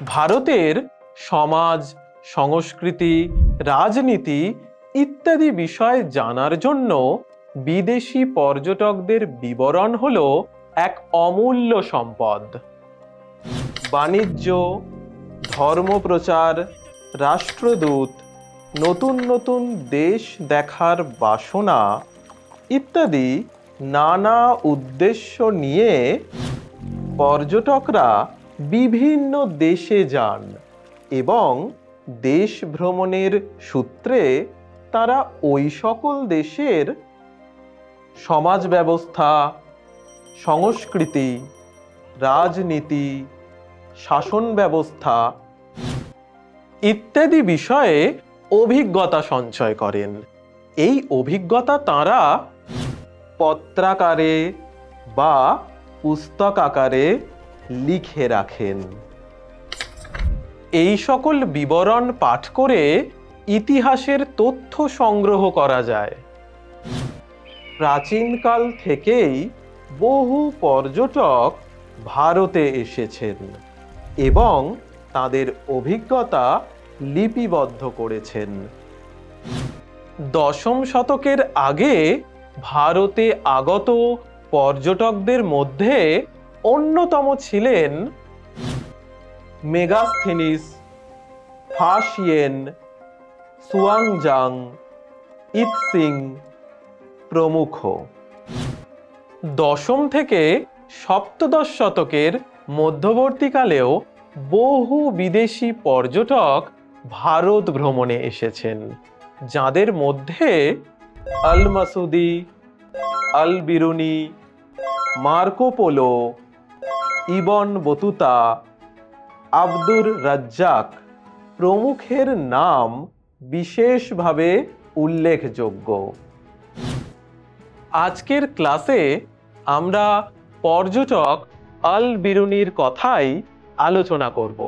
ভারতের সমাজ, সংস্কৃতি, রাজনীতি ইত্যাদি বিষয় জানার জন্য বিদেশি পর্যটকদের বিবরণ হলো এক অমূল্য সম্পদ। বাণিজ্য, ধর্মপ্রচার, রাষ্ট্রদূত, নতুন নতুন দেশ দেখার বাসনা ইত্যাদি নানা উদ্দেশ্য নিয়ে পর্যটকরা বিভিন্ন দেশে যান এবং দেশ ভ্রমণের সূত্রে তারা ওই সকল দেশের সমাজ ব্যবস্থা, সংস্কৃতি, রাজনীতি, শাসন ব্যবস্থা ইত্যাদি বিষয়ে অভিজ্ঞতা সঞ্চয় করেন। এই অভিজ্ঞতা তাঁরা পত্রাকারে বা পুস্তক আকারে লিখে রাখেন। এই সকল বিবরণ পাঠ করে ইতিহাসের তথ্য সংগ্রহ করা যায়। প্রাচীনকাল থেকেই বহু পর্যটক ভারতে এসেছেন এবং তাদের অভিজ্ঞতা লিপিবদ্ধ করেছেন। দশম শতকের আগে ভারতে আগত পর্যটকদের মধ্যে অন্যতম ছিলেন মেগাস্থেনিস, ফাশিয়েন, সুয়াংজাং, ইৎসিং প্রমুখ। দশম থেকে সপ্তদশ শতকের মধ্যবর্তীকালেও বহু বিদেশি পর্যটক ভারত ভ্রমণে এসেছেন, যাদের মধ্যে Al Masudi, Al Biruni, Marco Polo, Ibn Battuta, Abdur Razzaq প্রমুখের নাম বিশেষভাবে উল্লেখযোগ্য। আজকের ক্লাসে আমরা পর্যটক আল বিরুনির কথাই আলোচনা করব।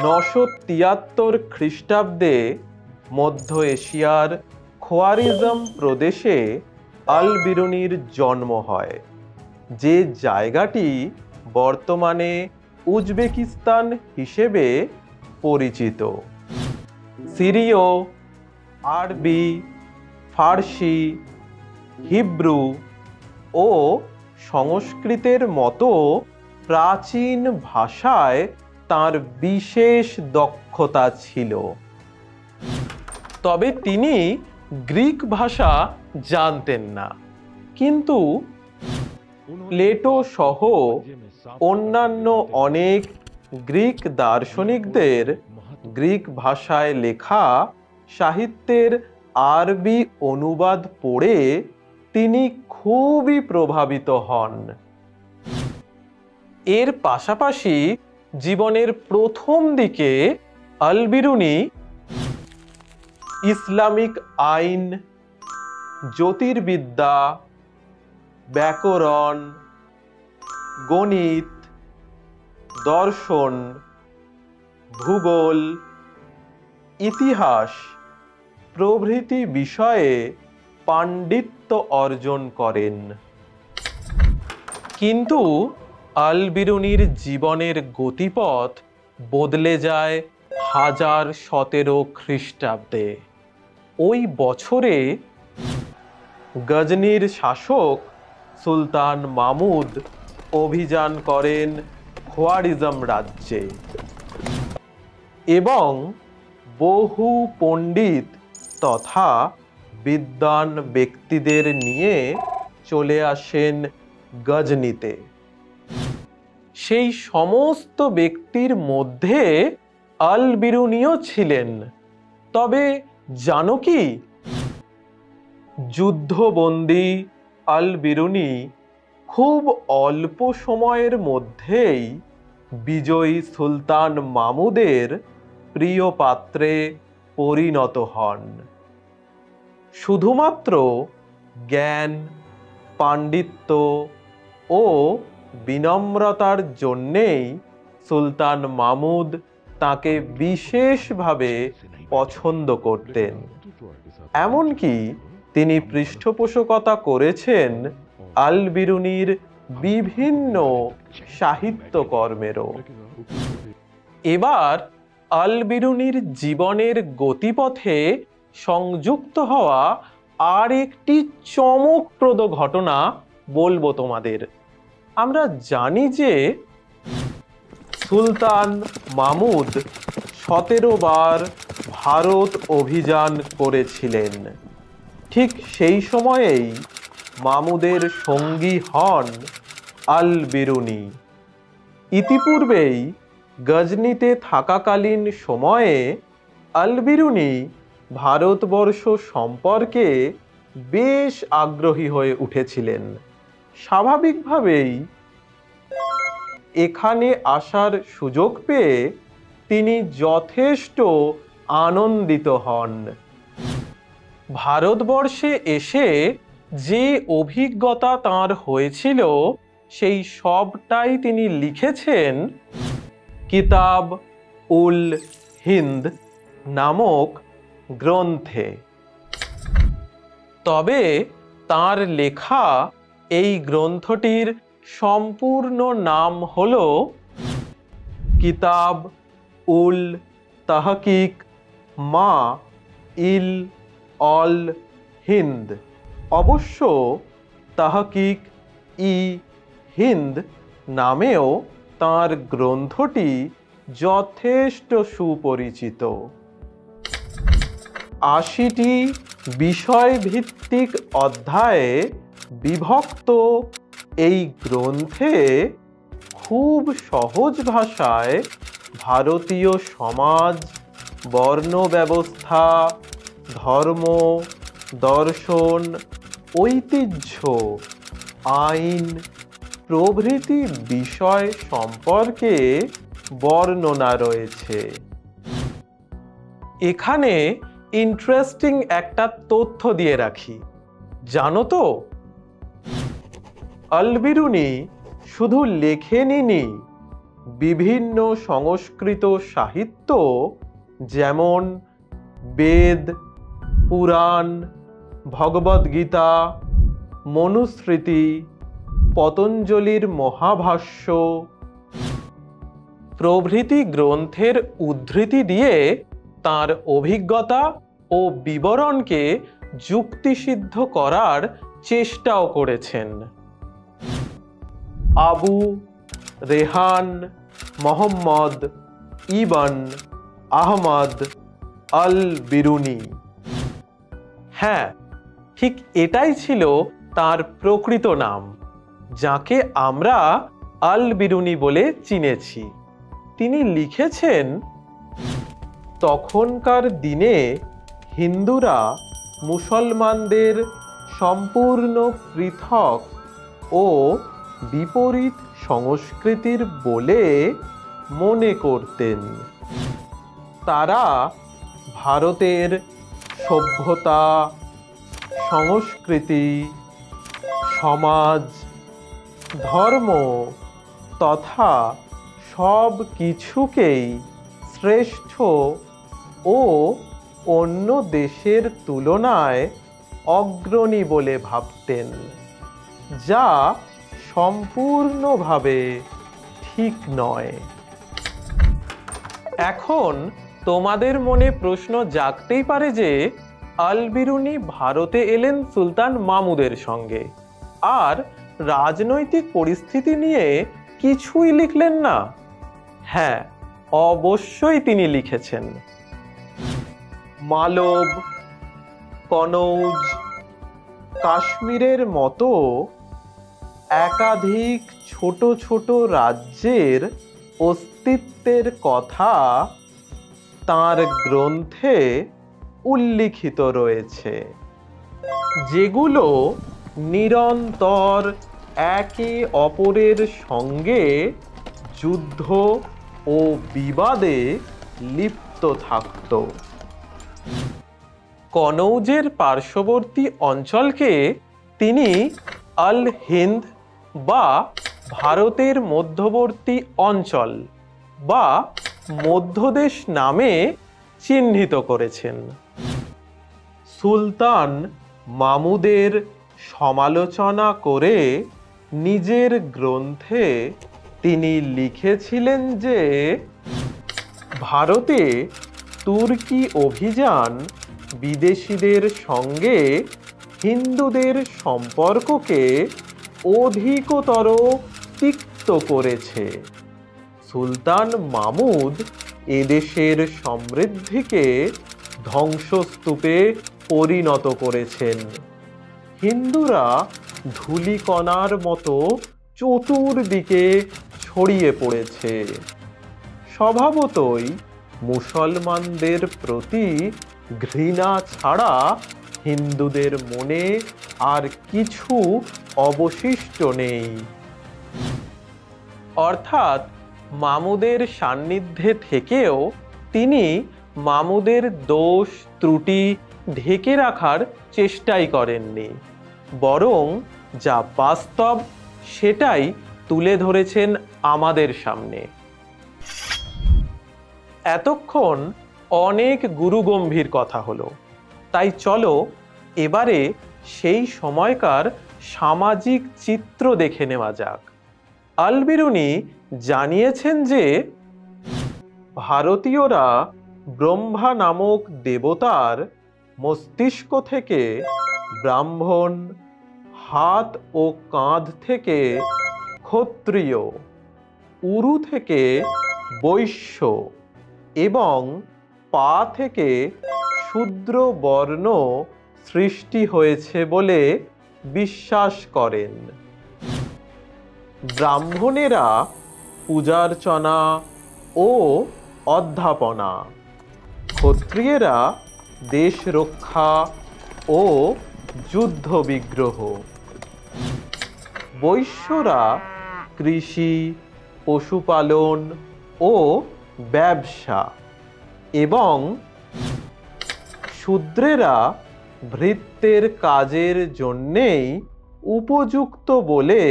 নশো ৭৩ খ্রিস্টাব্দে মধ্য এশিয়ার খোয়ারিজম প্রদেশে আল বিরুনির জন্ম হয়, যে জায়গাটি বর্তমানে উজবেকিস্তান হিসেবে পরিচিত। সিরীয়, আরবি, ফার্সি, হিব্রু ও সংস্কৃতের মতো প্রাচীন ভাষায় তার বিশেষ দক্ষতা ছিল। তবে তিনি গ্রিক ভাষা জানতেন না, কিন্তু প্লেটো সহ অন্যান্য অনেক গ্রিক দার্শনিকদের গ্রিক ভাষায় লেখা সাহিত্যের আরবি অনুবাদ পড়ে তিনি খুবই প্রভাবিত হন। এর পাশাপাশি জীবনের প্রথম দিকে আল বিরুনি ইসলামিক আইন, জ্যোতির্বিদ্যা, ব্যাকরণ, গণিত, দর্শন, ভূগোল, ইতিহাস প্রভৃতি বিষয়ে পাণ্ডিত্য অর্জন করেন। কিন্তু আল বিরুনির জীবনের গতিপথ বদলে যায় 1017 খ্রিস্টাব্দে। ওই বছরে গজনির শাসক সুলতান মাহমুদ অভিযান করেন খোয়ারিজম রাজ্যে এবং বহু পণ্ডিত তথা বিদ্বান ব্যক্তিদের নিয়ে চলে আসেন গজনিতে। সেই সমস্ত ব্যক্তির মধ্যে আল বিরুনিও ছিলেন। তবে জানো কি, যুদ্ধবন্দী আল বিরুনি খুব অল্প সময়ের মধ্যেই বিজয়ী সুলতান মাহমুদের প্রিয় পাত্রে পরিণত হন। শুধুমাত্র জ্ঞান, পাণ্ডিত্য ও বিনম্রতার জন্যেই সুলতান মামুদ তাকে বিশেষভাবে পছন্দ করতেন। এমনকি তিনি পৃষ্ঠপোষকতা করেছেন আল বিরুনির বিভিন্ন সাহিত্যকর্মেরও। এবার আল বিরুনির জীবনের গতিপথে সংযুক্ত হওয়া আর একটি চমকপ্রদ ঘটনা বলবো তোমাদের। আমরা জানি যে সুলতান মামুদ 17 বার ভারত অভিযান করেছিলেন। ঠিক সেই সময়েই মামুদের সঙ্গী হন আল বিরুনি। ইতিপূর্বেই গজনিতে থাকাকালীন সময়ে আল বিরুনি ভারতবর্ষ সম্পর্কে বেশ আগ্রহী হয়ে উঠেছিলেন। স্বাভাবিকভাবেই এখানে আসার সুযোগ পেয়ে তিনি যথেষ্ট আনন্দিত হন। ভারতবর্ষে এসে যে অভিজ্ঞতা তাঁর হয়েছিল সেই সবটাই তিনি লিখেছেন কিতাব উল হিন্দ নামক গ্রন্থে। তবে তাঁর লেখা এই গ্রন্থটির সম্পূর্ণ নাম হল কিতাব উল তাহকিক মা ইল অল হিন্দ। অবশ্য তাহকিক ই হিন্দ নামেও তাঁর গ্রন্থটি যথেষ্ট সুপরিচিত। 80টি বিষয়ভিত্তিক অধ্যায়ে বিভক্ত এই গ্রন্থে খুব সহজ ভাষায় ভারতীয় সমাজ, বর্ণ ব্যবস্থা, ধর্ম, দর্শন, ঐতিহ্য, আইন প্রভৃতি বিষয় সম্পর্কে বর্ণনা রয়েছে। এখানে ইন্টারেস্টিং একটা তথ্য দিয়ে রাখি, জানো তো আল বিরুনি শুধু লেখেনইনি, বিভিন্ন সংস্কৃত সাহিত্য যেমন বেদ, পুরাণ, ভগবদ্গীতা, মনুস্মৃতি, পতঞ্জলির মহাভাষ্য প্রভৃতি গ্রন্থের উদ্ধৃতি দিয়ে তাঁর অভিজ্ঞতা ও বিবরণকে যুক্তিসিদ্ধ করার চেষ্টাও করেছেন। আবু রেহান মোহাম্মদ ইবন আহমদ আল বিরুনি, হ্যাঁ ঠিক এটাই ছিল তার প্রকৃত নাম, যাকে আমরা আল বিরুনি বলে চিনেছি। তিনি লিখেছেন, তখনকার দিনে হিন্দুরা মুসলমানদের সম্পূর্ণ পৃথক ও বিপরীত সংস্কৃতির বলে মনে করতেন। তারা ভারতের সভ্যতা, সংস্কৃতি, সমাজ, ধর্ম তথা সব কিছুকেই শ্রেষ্ঠ ও অন্য দেশের তুলনায় অগ্রণী বলে ভাবতেন, যা সম্পূর্ণভাবে ঠিক নয়। এখন তোমাদের মনে প্রশ্ন জাগতেই পারে যে আল বিরুনি ভারতে এলেন সুলতান মামুদের সঙ্গে, আর রাজনৈতিক পরিস্থিতি নিয়ে কিছুই লিখলেন না। হ্যাঁ, অবশ্যই তিনি লিখেছেন। মালব, কনৌজ, কাশ্মীরের মতো একাধিক ছোট ছোট রাজ্যের অস্তিত্বের কথা তাঁর গ্রন্থে উল্লিখিত রয়েছে, যেগুলো নিরন্তর একে অপরের সঙ্গে যুদ্ধ ও বিবাদে লিপ্ত থাকত। কনৌজের পার্শ্ববর্তী অঞ্চলকে তিনি আল হিন্দ বা ভারতের মধ্যবর্তী অঞ্চল বা মধ্যদেশ নামে চিহ্নিত করেছেন। সুলতান মামুদের সমালোচনা করে নিজের গ্রন্থে তিনি লিখেছিলেন যে ভারতে তুর্কি অভিযান বিদেশিদের সঙ্গে হিন্দুদের সম্পর্ককে অধিকতর তিক্ত করেছে। সুলতান মামুদ এদেশের সমৃদ্ধিকে ধ্বংসস্তূপে পরিণত করেছেন। হিন্দুরা ধূলিকণার মতো চতুর্দিকে ছড়িয়ে পড়েছে। স্বভাবতই মুসলমানদের প্রতি ঘৃণা ছাড়া হিন্দুদের মনে আর কিছু অবশিষ্ট নেই। অর্থাৎ মামুদের সান্নিধ্যে থেকেও তিনি মামুদের দোষ ত্রুটি ঢেকে রাখার চেষ্টাই করেননি, বরং যা বাস্তব সেটাই তুলে ধরেছেন আমাদের সামনে। এতক্ষণ অনেক গুরুগম্ভীর কথা হলো, তাই চলো এবারে সেই সময়কার সামাজিক চিত্র দেখে নেওয়া যাক। আল বিরুনি জানিয়েছেন যে ভারতীয়রা ব্রহ্মা নামক দেবতার মস্তিষ্ক থেকে ব্রাহ্মণ, হাত ও কাঁধ থেকে ক্ষত্রিয়, উরু থেকে বৈশ্য এবং পা থেকে শূদ্র বর্ণ সৃষ্টি হয়েছে বলে বিশ্বাস করেন। ব্রাহ্মণেরা পূজার্চনা ও অধ্যাপনা, ক্ষত্রিয়েরা দেশ রক্ষা ও যুদ্ধ বিগ্রহ, বৈশ্যরা কৃষি, পশুপালন ও ব্যবসা এবং শূদ্রেরা ভৃত্যের কাজের জন্যেই উপযুক্ত বলে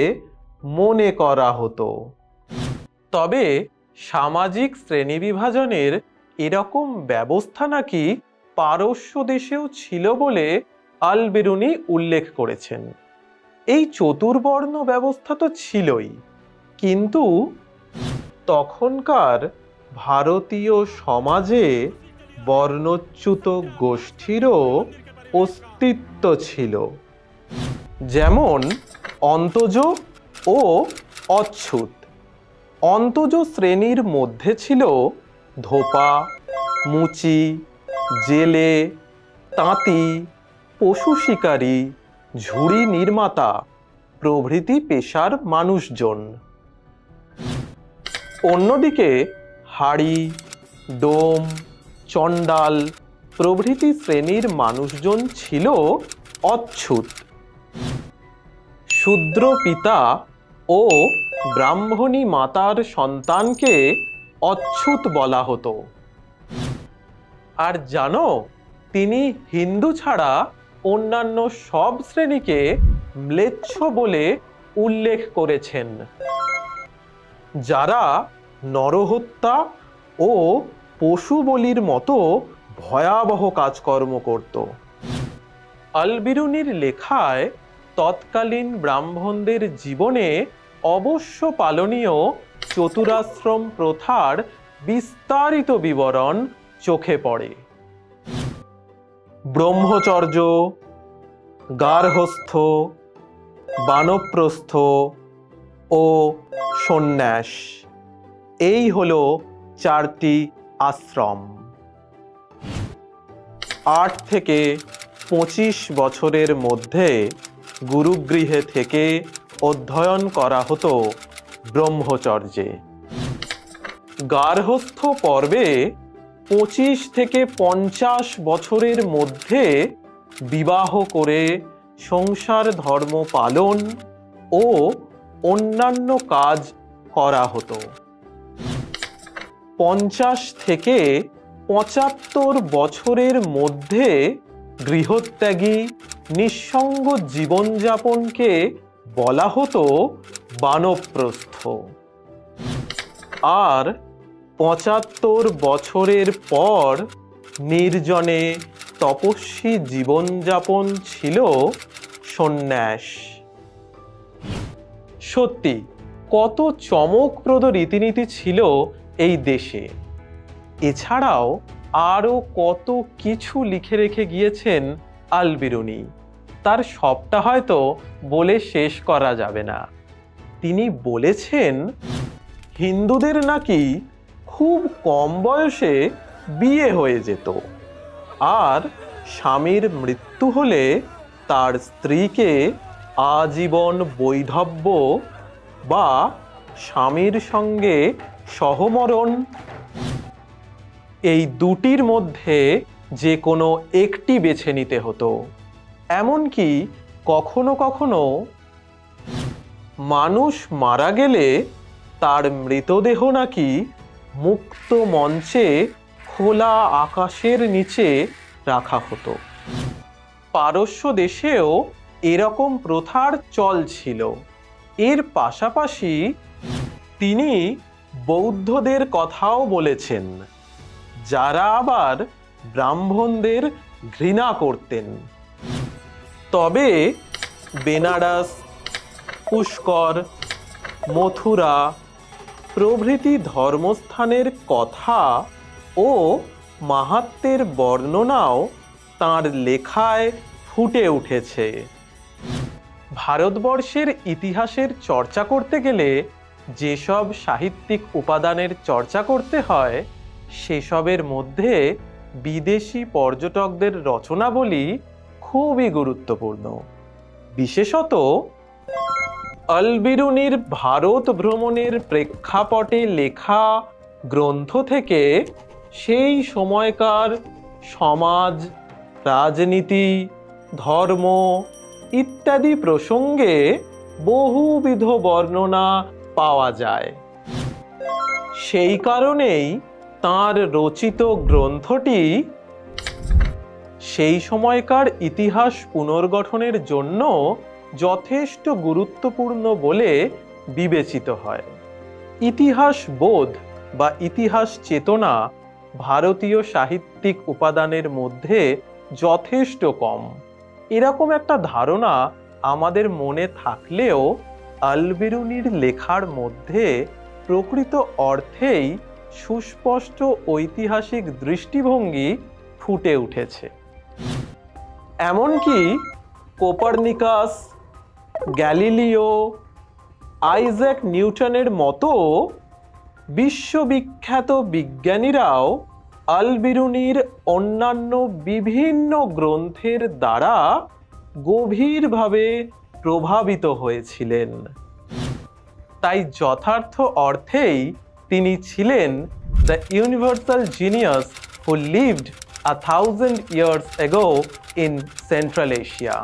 মনে করা হতো। তবে সামাজিক শ্রেণীবিভাজনের এরকম ব্যবস্থা নাকি পারস্য দেশেও ছিল বলে আল বিরুনি উল্লেখ করেছেন। এই চতুর্বর্ণ ব্যবস্থা তো ছিলই, কিন্তু তখনকার ভারতীয় সমাজে বর্ণচ্যুত গোষ্ঠীরও অস্তিত্ব ছিল, যেমন অন্তজ ও অচ্যুত। অন্তজ শ্রেণীর মধ্যে ছিল ধোপা, মুচি, জেলে, তাঁতি, পশু শিকারী, ঝুড়ি নির্মাতা প্রভৃতি পেশার মানুষজন। অন্যদিকে হাড়ি, ডোম, চণ্ডাল প্রভৃতি শ্রেণীর মানুষজন ছিল অচ্যুত। শূদ্র পিতা ও ব্রাহ্মণী মাতার সন্তানকে অচ্যুত বলা হতো। আর জানো, তিনি হিন্দু ছাড়া অন্যান্য সব শ্রেণীকে ম্লেচ্ছ বলে উল্লেখ করেছেন, যারা নরহত্যা ও পশু বলির মতো ভয়াবহ কাজকর্ম করত। আল বিরুনির লেখায় তৎকালীন ব্রাহ্মণদের জীবনে অবশ্য পালনীয় চতুরাশ্রম প্রথার বিস্তারিত বিবরণ চোখে পড়ে। ব্রহ্মচর্য, গার্হস্থ, বানপ্রস্থ ও সন্ন্যাস, এই হলো চারটি আশ্রম। 8 থেকে 25 বছরের মধ্যে গুরুগৃহে থেকে অধ্যয়ন করা হতো ব্রহ্মচর্যে। গার্হস্থ্য পর্বে 25 থেকে 50 বছরের মধ্যে বিবাহ করে সংসার ধর্ম পালন ও অন্যান্য কাজ করা হতো। 50 থেকে 75 বছরের মধ্যে গৃহত্যাগী নিঃসঙ্গ জীবনযাপনকে বলা হতো বানপ্রস্থ। আর ৭৫ বছরের পর নির্জনে তপস্বী জীবনযাপন ছিল সন্ন্যাস। সত্যি কত চমকপ্রদ রীতিনীতি ছিল এই দেশে। এছাড়াও আরও কত কিছু লিখে রেখে গিয়েছেন আল বিরুনি, তার সবটা হয়তো বলে শেষ করা যাবে না। তিনি বলেছেন, হিন্দুদের নাকি খুব কম বয়সে বিয়ে হয়ে যেত, আর স্বামীর মৃত্যু হলে তার স্ত্রীকে আজীবন বৈধব্য বা স্বামীর সঙ্গে সহমরণ, এই দুটির মধ্যে যে কোনো একটি বেছে নিতে হতো। এমনকি কখনো কখনো মানুষ মারা গেলে তার মৃতদেহ নাকি মুক্ত মঞ্চে খোলা আকাশের নিচে রাখা হতো। পারস্য দেশেও এরকম প্রথার চল ছিল। এর পাশাপাশি তিনি বৌদ্ধদের কথাও বলেছেন, যারা আবার ব্রাহ্মণদের ঘৃণা করতেন। তবে বেনারস, পুষ্কর, মথুরা প্রভৃতি ধর্মস্থানের কথা ও মাহাত্ম্যের বর্ণনাও তাঁর লেখায় ফুটে উঠেছে। ভারতবর্ষের ইতিহাসের চর্চা করতে গেলে যেসব সাহিত্যিক উপাদানের চর্চা করতে হয়, সেসবের মধ্যে বিদেশি পর্যটকদের রচনাবলী খুবই গুরুত্বপূর্ণ। বিশেষত আল বিরুনির ভারত ভ্রমণের প্রেক্ষাপটে লেখা গ্রন্থ থেকে সেই সময়কার সমাজ, রাজনীতি, ধর্ম ইত্যাদি প্রসঙ্গে বহুবিধ বর্ণনা পাওয়া যায়। সেই কারণেই তাঁর রচিত গ্রন্থটি সেই সময়কার ইতিহাস পুনর্গঠনের জন্য যথেষ্ট গুরুত্বপূর্ণ বলে বিবেচিত হয়। ইতিহাস বোধ বা ইতিহাস চেতনা ভারতীয় সাহিত্যিক উপাদানের মধ্যে যথেষ্ট কম, এরকম একটা ধারণা আমাদের মনে থাকলেও আল বিরুনির লেখার মধ্যে প্রকৃত অর্থেই সুস্পষ্ট ঐতিহাসিক দৃষ্টিভঙ্গি ফুটে উঠেছে। এমনকি কোপার্নিকাস, গ্যালিলিও, আইজ্যাক নিউটনের মতো বিশ্ববিখ্যাত বিজ্ঞানীরাও আল বিরুনির অন্যান্য বিভিন্ন গ্রন্থের দ্বারা গভীরভাবে প্রভাবিত হয়েছিলেন। তাই যথার্থ অর্থেই তিনি ছিলেন the universal genius who lived 1000 years ago in Central Asia.